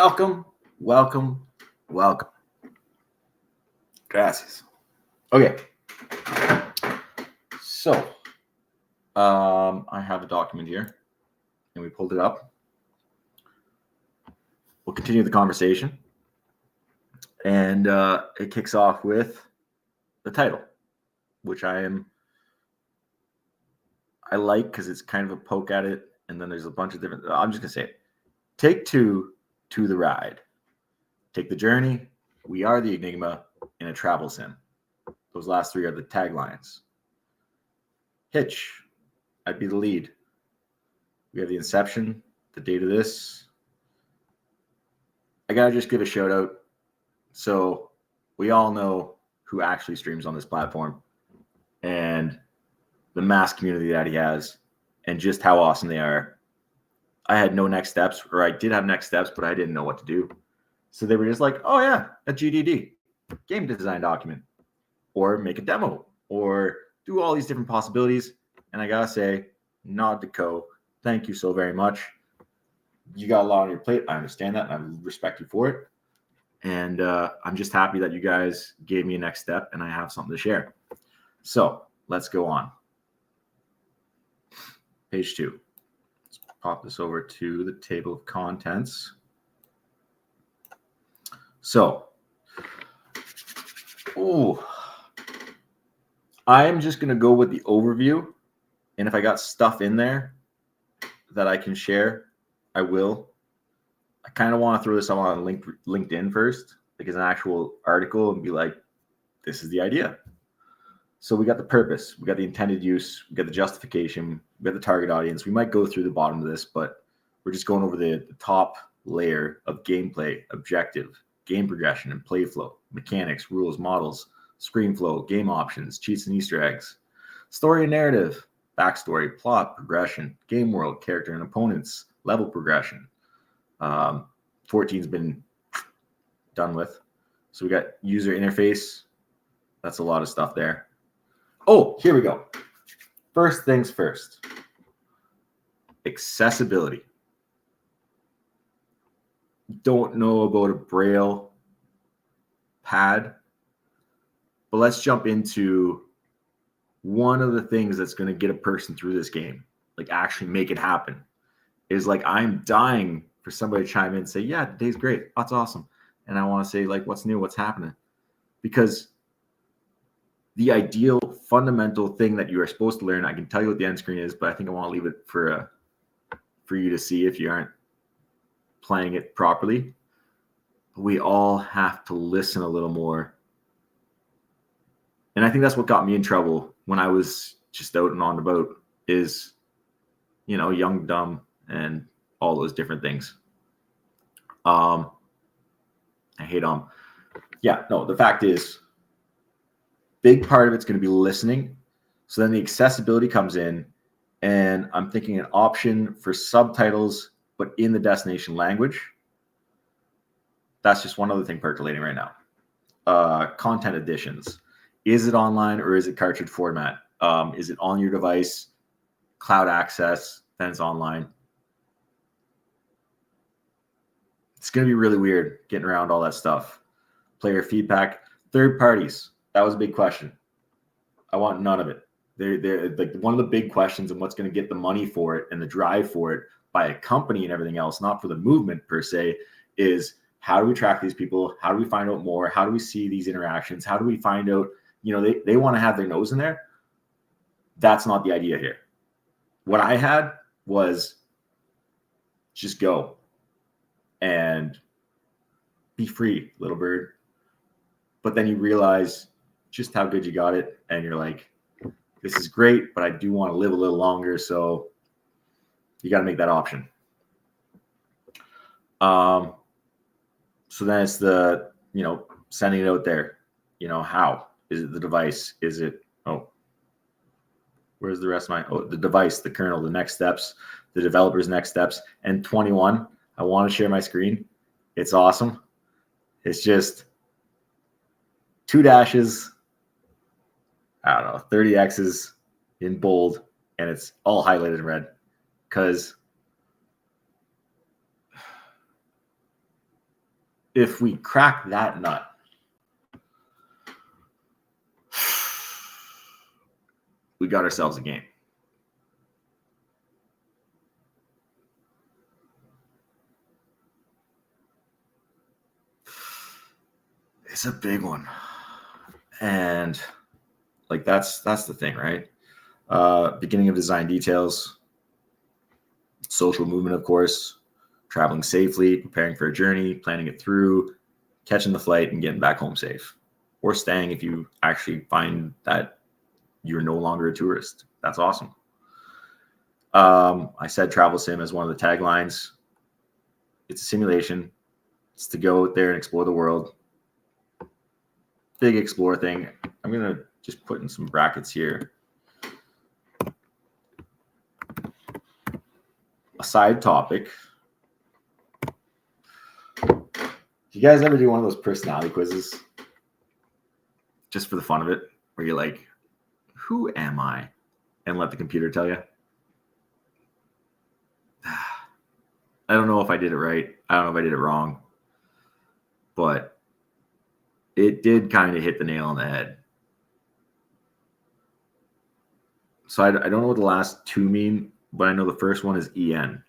Welcome, welcome, welcome. Gracias. Okay. So, I have a document here, and we pulled it up. We'll continue the conversation, and it kicks off with the title, which I like because it's kind of a poke at it, and then there's a bunch of different. I'm just gonna say it. Take two to the ride. Take the journey. We are the Enigma in a travel sim. Those last three are the taglines. Hitch. I'd be the lead. We have the inception, the date of this. I gotta just give a shout out. So we all know who actually streams on this platform and the mass community that he has and just how awesome they are. I had no next steps, or I did have next steps, but I didn't know what to do. So they were just like, oh yeah, a GDD, game design document, or make a demo, or do all these different possibilities. And I gotta say, nod to Co. Thank you so very much. You got a lot on your plate. I understand that, and I respect you for it. And I'm just happy that you guys gave me a next step, and I have something to share. So let's go on. Page 2. Let's pop this over to the table of contents. So, I'm just going to go with the overview. And if I got stuff in there that I can share, I will. I kind of want to throw this on LinkedIn first, like as an actual article, and be like, this is the idea. So we got the purpose, we got the intended use, we got the justification, we got the target audience. We might go through the bottom of this, but we're just going over the top layer of gameplay, objective, game progression and play flow, mechanics, rules, models, screen flow, game options, cheats and Easter eggs, story and narrative, backstory, plot, progression, game world, character and opponents, level progression. 14's been done with. So we got user interface. That's a lot of stuff there. Oh, here we go. First things first. Accessibility. Don't know about a Braille pad, but let's jump into one of the things that's going to get a person through this game, like actually make it happen, is like I'm dying for somebody to chime in and say, yeah, today's great. That's awesome. And I want to say, like, what's new? What's happening? Because the ideal fundamental thing that you are supposed to learn, I can tell you what the end screen is, but I think I want to leave it for you to see if you aren't playing it properly. We all have to listen a little more. And I think that's what got me in trouble when I was just out and on the boat is, young, dumb, and all those different things. I hate them. Yeah, no, the fact is, big part of it's going to be listening. So then the accessibility comes in, and I'm thinking an option for subtitles, but in the destination language. That's just one other thing percolating right now. Content additions. Is it online or is it cartridge format? Is it on your device, cloud access, then it's online? It's going to be really weird getting around all that stuff. Player feedback. Third parties. That was a big question. I want none of it. They're like one of the big questions and what's going to get the money for it and the drive for it by a company and everything else, not for the movement per se, is how do we track these people? How do we find out more? How do we see these interactions? How do we find out, they want to have their nose in there. That's not the idea here. What I had was just go and be free, little bird. But then you realize just how good you got it. And you're like, this is great, but I do want to live a little longer. So you got to make that option. So then it's the, sending it out there. How? Is it the device? Is it, where's the rest of the device, the kernel, the next steps, the developer's next steps. And 21, I want to share my screen. It's awesome. It's just 2 dashes, 30 X's in bold, and it's all highlighted in red because if we crack that nut, we got ourselves a game. It's a big one. And like that's the thing, right? Beginning of design details, social movement, of course, traveling safely, preparing for a journey, planning it through, catching the flight and getting back home safe, or staying if you actually find that you're no longer a tourist. That's awesome. I said travel sim as one of the taglines. It's a simulation. It's to go out there and explore the world. Big explore thing. I'm going to just put in some brackets here. A side topic. Do you guys ever do one of those personality quizzes? Just for the fun of it, where you're like, who am I? And let the computer tell you. I don't know if I did it right. I don't know if I did it wrong. But it did kind of hit the nail on the head. So I don't know what the last two mean, but I know the first one is EN.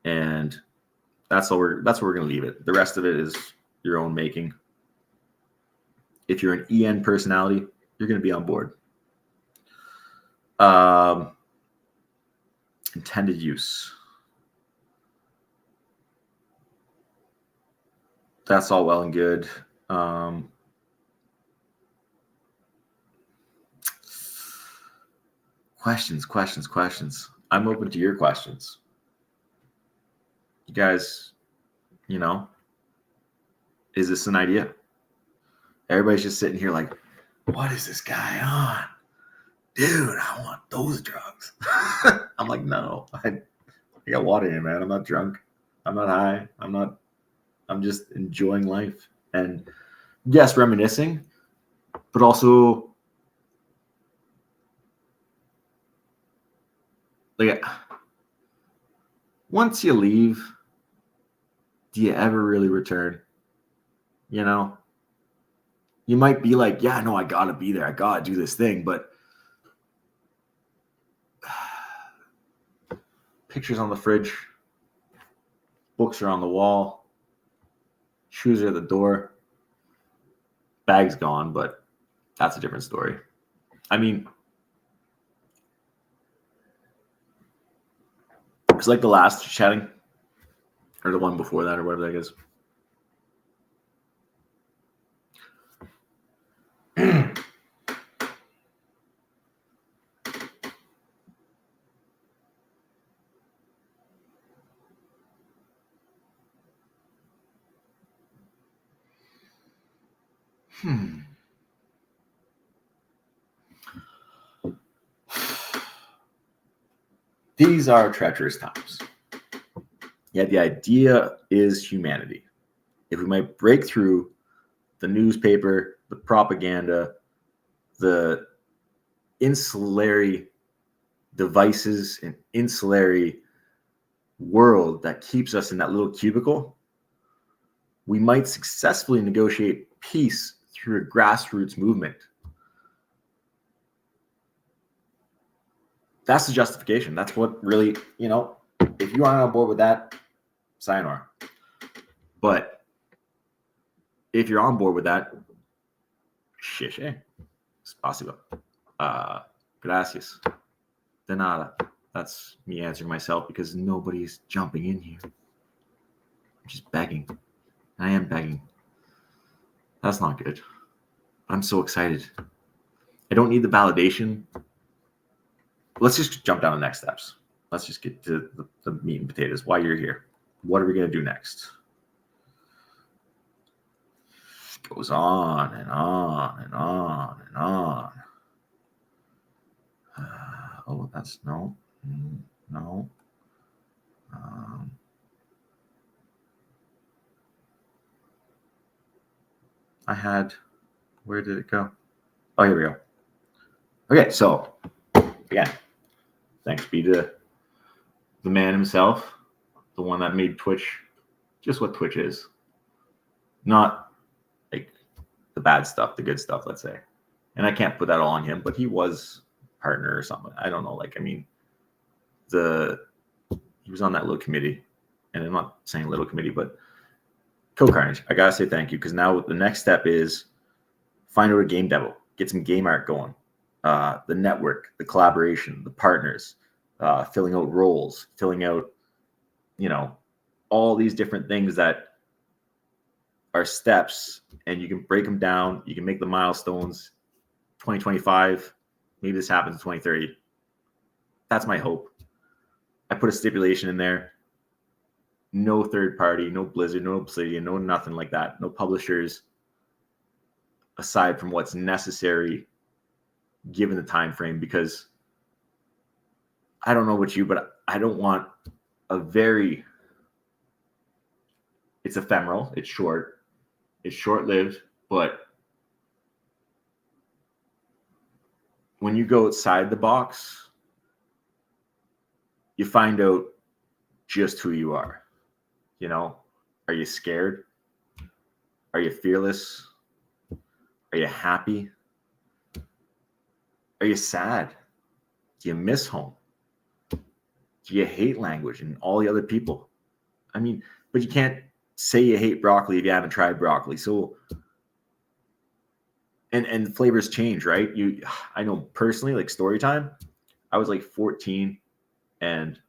And that's where we're going to leave it. The rest of it is your own making. If you're an EN personality, you're going to be on board. Intended use. That's all well and good. Questions. I'm open to your questions. You guys, is this an idea? Everybody's just sitting here like, what is this guy on? Dude, I want those drugs. I'm like, no, I got water in, man. I'm not drunk. I'm not high. I'm just enjoying life. And yes, reminiscing, but also like once you leave, do you ever really return? You might be like, yeah, no, I gotta be there. I gotta do this thing. But pictures on the fridge, books are on the wall, shoes are at the door, bag's gone, but that's a different story. I mean, it's like the last chatting, or the one before that, or whatever that is. These are treacherous times. Yet the idea is humanity. If we might break through the newspaper, the propaganda, the insulary devices and insulary world that keeps us in that little cubicle, we might successfully negotiate peace through a grassroots movement. That's the justification. That's what really, if you aren't on board with that, sayonara. But if you're on board with that, shishi, spasibo, gracias, de nada. That's me answering myself because nobody's jumping in here. I'm just begging. I am begging. That's not good. I'm so excited. I don't need the validation. Let's just jump down to the next steps. Let's just get to the meat and potatoes. Why you're here. What are we going to do next? It goes on and on and on and on. That's no. Where did it go? Oh, here we go. Okay, so again, thanks be to the man himself, the one that made Twitch just what Twitch is. Not like the bad stuff, the good stuff, let's say. And I can't put that all on him, but he was partner or something. I don't know. Like, I mean, he was on that little committee, and I'm not saying little committee, but Kill Carnage. I gotta say thank you, because now the next step is find out a game demo, get some game art going, the network, the collaboration, the partners, filling out roles, filling out, all these different things that are steps, and you can break them down. You can make the milestones. 2025, maybe this happens in 2030. That's my hope. I put a stipulation in there. No third party, no Blizzard, no Obsidian, no nothing like that. No publishers aside from what's necessary given the time frame, because I don't know about you, but I don't want it's ephemeral, it's short, it's short-lived, but when you go outside the box, you find out just who you are. Are you scared? Are you fearless? Are you happy? Are you sad? Do you miss home? Do you hate language and all the other people? I mean, but you can't say you hate broccoli if you haven't tried broccoli. So, and flavors change, right? I know personally, like story time, I was like 14 and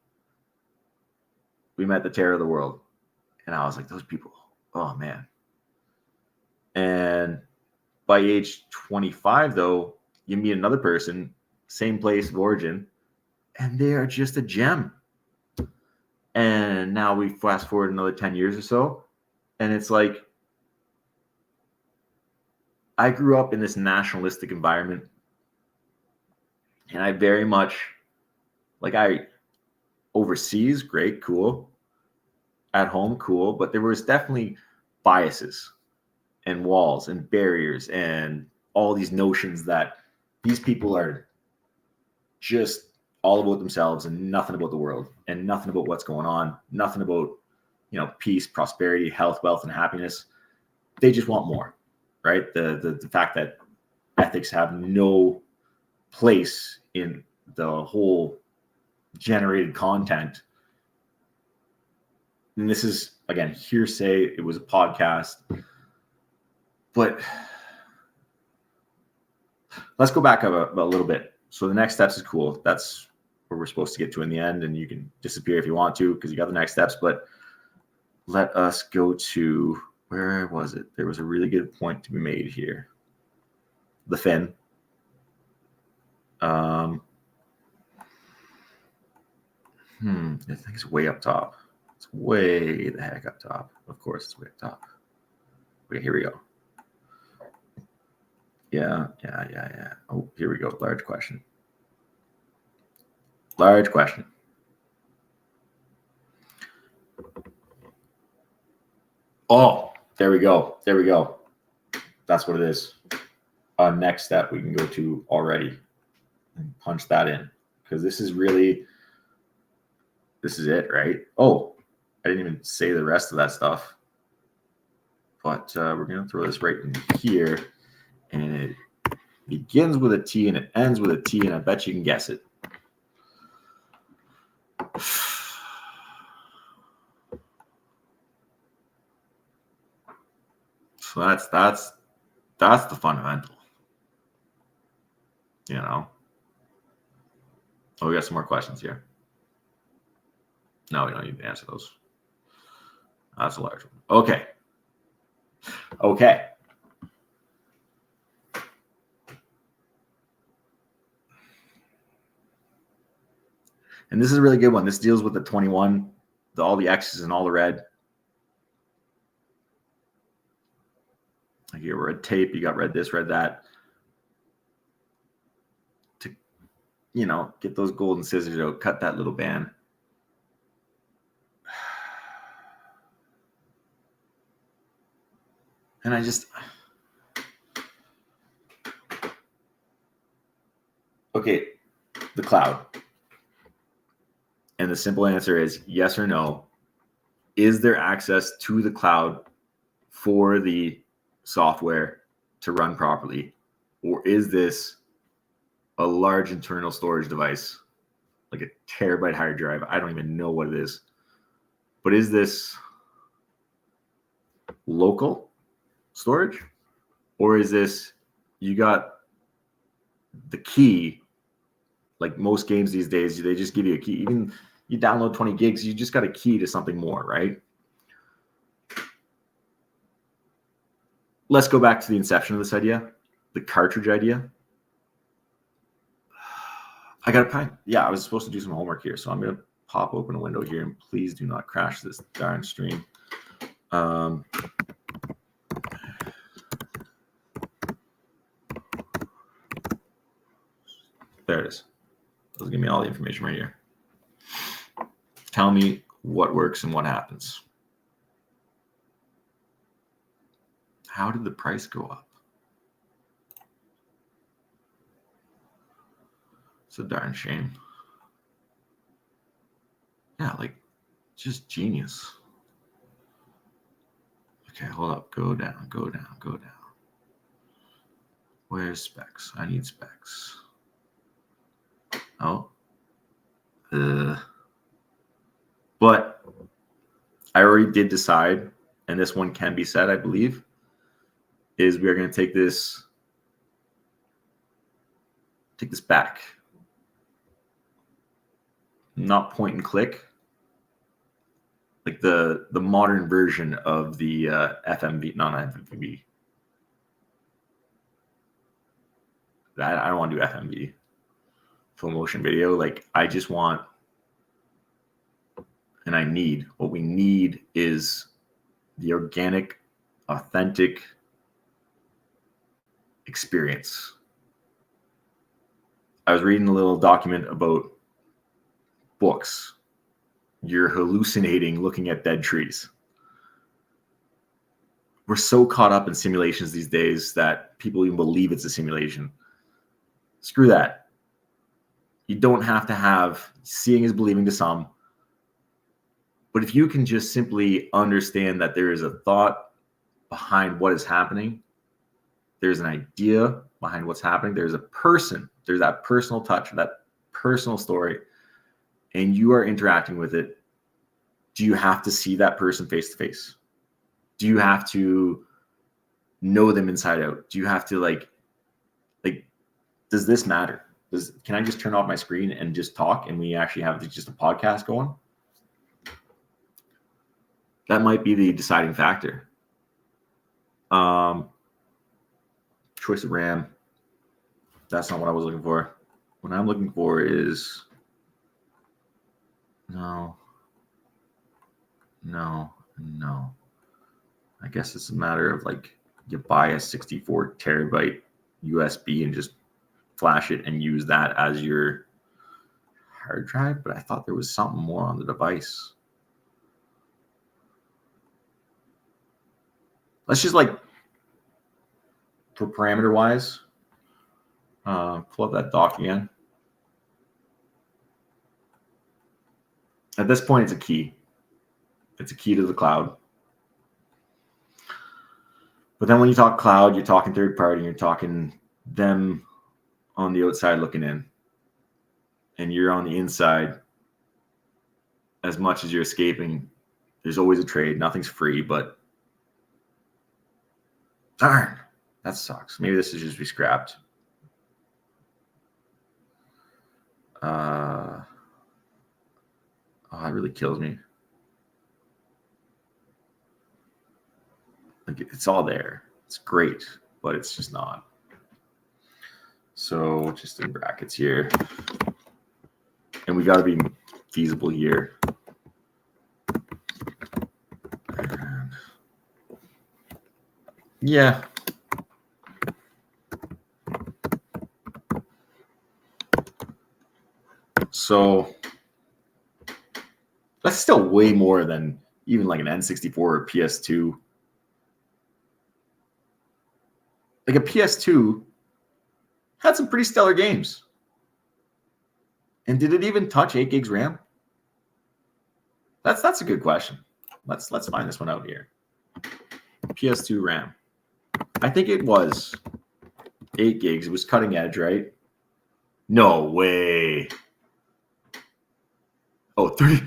we met the terror of the world. And I was like, those people, oh man. And by age 25, though, you meet another person, same place of origin, and they are just a gem. And now we fast forward another 10 years or so, and it's like, I grew up in this nationalistic environment, and I very much, overseas, great, cool. At home, cool, but there was definitely biases and walls and barriers and all these notions that these people are just all about themselves and nothing about the world and nothing about what's going on, nothing about, peace, prosperity, health, wealth, and happiness. They just want more, right? The fact that ethics have no place in the whole generated content. And this is, again, hearsay. It was a podcast. But let's go back a little bit. So the next steps is cool. That's where we're supposed to get to in the end. And you can disappear if you want to because you got the next steps. But let us go to, where was it? There was a really good point to be made here. The fin. I think it's way up top. It's way the heck up top. Of course, it's way up top. Okay, here we go. Yeah. Oh, here we go. Large question. Oh, there we go. That's what it is. Next step we can go to already and punch that in, because this is it, right? Oh, I didn't even say the rest of that stuff, but we're going to throw this right in here, and it begins with a T and it ends with a T, and I bet you can guess it. So that's the fundamental, Oh, we got some more questions here. No, we don't need to answer those. That's a large one. Okay. And this is a really good one. This deals with the 21, all the X's and all the red. Like you red tape, you got red this, red that. To, get those golden scissors out, cut that little band. And okay, the cloud. And the simple answer is yes or no. Is there access to the cloud for the software to run properly? Or is this a large internal storage device, like a terabyte hard drive? I don't even know what it is. But is this local storage? Or is this, you got the key, like most games these days, they just give you a key. Even you download 20 gigs, you just got a key to something more, right? Let's go back to the inception of this idea, the cartridge idea. I got a pint. Yeah, I was supposed to do some homework here, so I'm going to pop open a window here, and please do not crash this darn stream. There it is. It'll give me all the information right here. Tell me what works and what happens. How did the price go up? It's a darn shame. Yeah, like, just genius. Okay, hold up. Go down, go down, go down. Where's specs? I need specs. Oh. But I already did decide, and this one can be said, I believe, is we are going to take this back. Not point and click, like the modern version of the FMV, not FMV. I don't want to do FMV, full motion video. Like, I just want, and I need, what we need is the organic, authentic experience. I was reading a little document about books. You're hallucinating looking at dead trees. We're so caught up in simulations these days that people even believe it's a simulation. Screw that. You don't have to have, seeing is believing to some. But if you can just simply understand that there is a thought behind what is happening, there's an idea behind what's happening, there's a person, there's that personal touch, that personal story, and you are interacting with it, do you have to see that person face to face? Do you have to know them inside out? Do you have to like, does this matter? Can I just turn off my screen and just talk and we actually have just a podcast going? That might be the deciding factor. Choice of RAM. That's not what I was looking for. What I'm looking for is no. I guess it's a matter of like you buy a 64 terabyte USB and just flash it and use that as your hard drive. But I thought there was something more on the device. Let's just like, for parameter wise, pull up that doc again. At this point, it's a key. It's a key to the cloud. But then when you talk cloud, you're talking third party, you're talking them on the outside looking in. And you're on the inside. As much as you're escaping, there's always a trade. Nothing's free, but darn, that sucks. Maybe this should just be scrapped. Oh, that really kills me. Like, it's all there. It's great, but it's just not. So just in brackets here. And we got to be feasible here. And yeah. So that's still way more than even like an N64 or PS2. Like a PS2 had some pretty stellar games. And did it even touch 8 gigs RAM? That's a good question. Let's find this one out here. PS2 RAM. I think it was 8 gigs. It was cutting edge, right? No way. Oh, 30.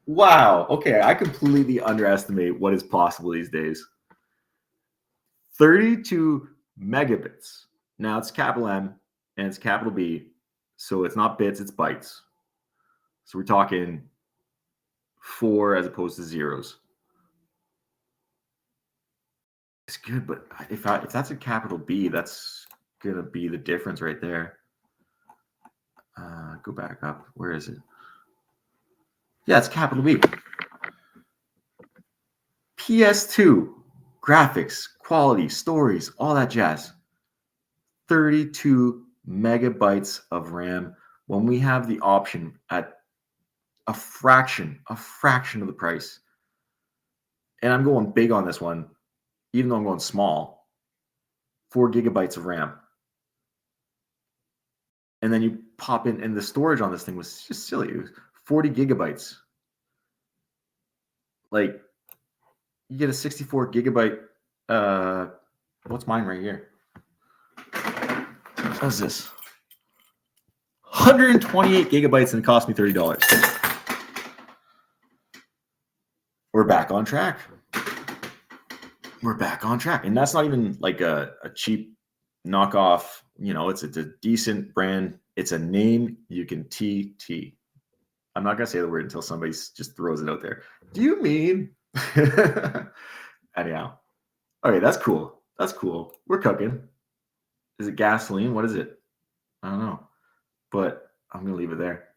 Wow. Okay, I completely underestimate what is possible these days. 32 megabits. Now it's capital M and it's capital B. So it's not bits, it's bytes. So we're talking 4 as opposed to zeros. It's good, but if that's a capital B, that's gonna be the difference right there. Go back up. Where is it? Yeah, it's capital B. PS2, graphics, quality, stories, all that jazz. 32 megabytes of RAM when we have the option at a fraction of the price. And I'm going big on this one, even though I'm going small. 4 gigabytes of RAM. And then you pop in, and the storage on this thing was just silly. It was 40 gigabytes. Like, you get a 64 gigabyte. What's mine right here? What's this? 128 gigabytes, and it cost me $30. We're back on track. We're back on track. And that's not even like a cheap knockoff. You know, it's a decent brand. It's a name you can TT. I'm not going to say the word until somebody just throws it out there. Do you mean? Anyhow. Okay, that's cool. That's cool. We're cooking. Is it gasoline? What is it? I don't know. But I'm going to leave it there.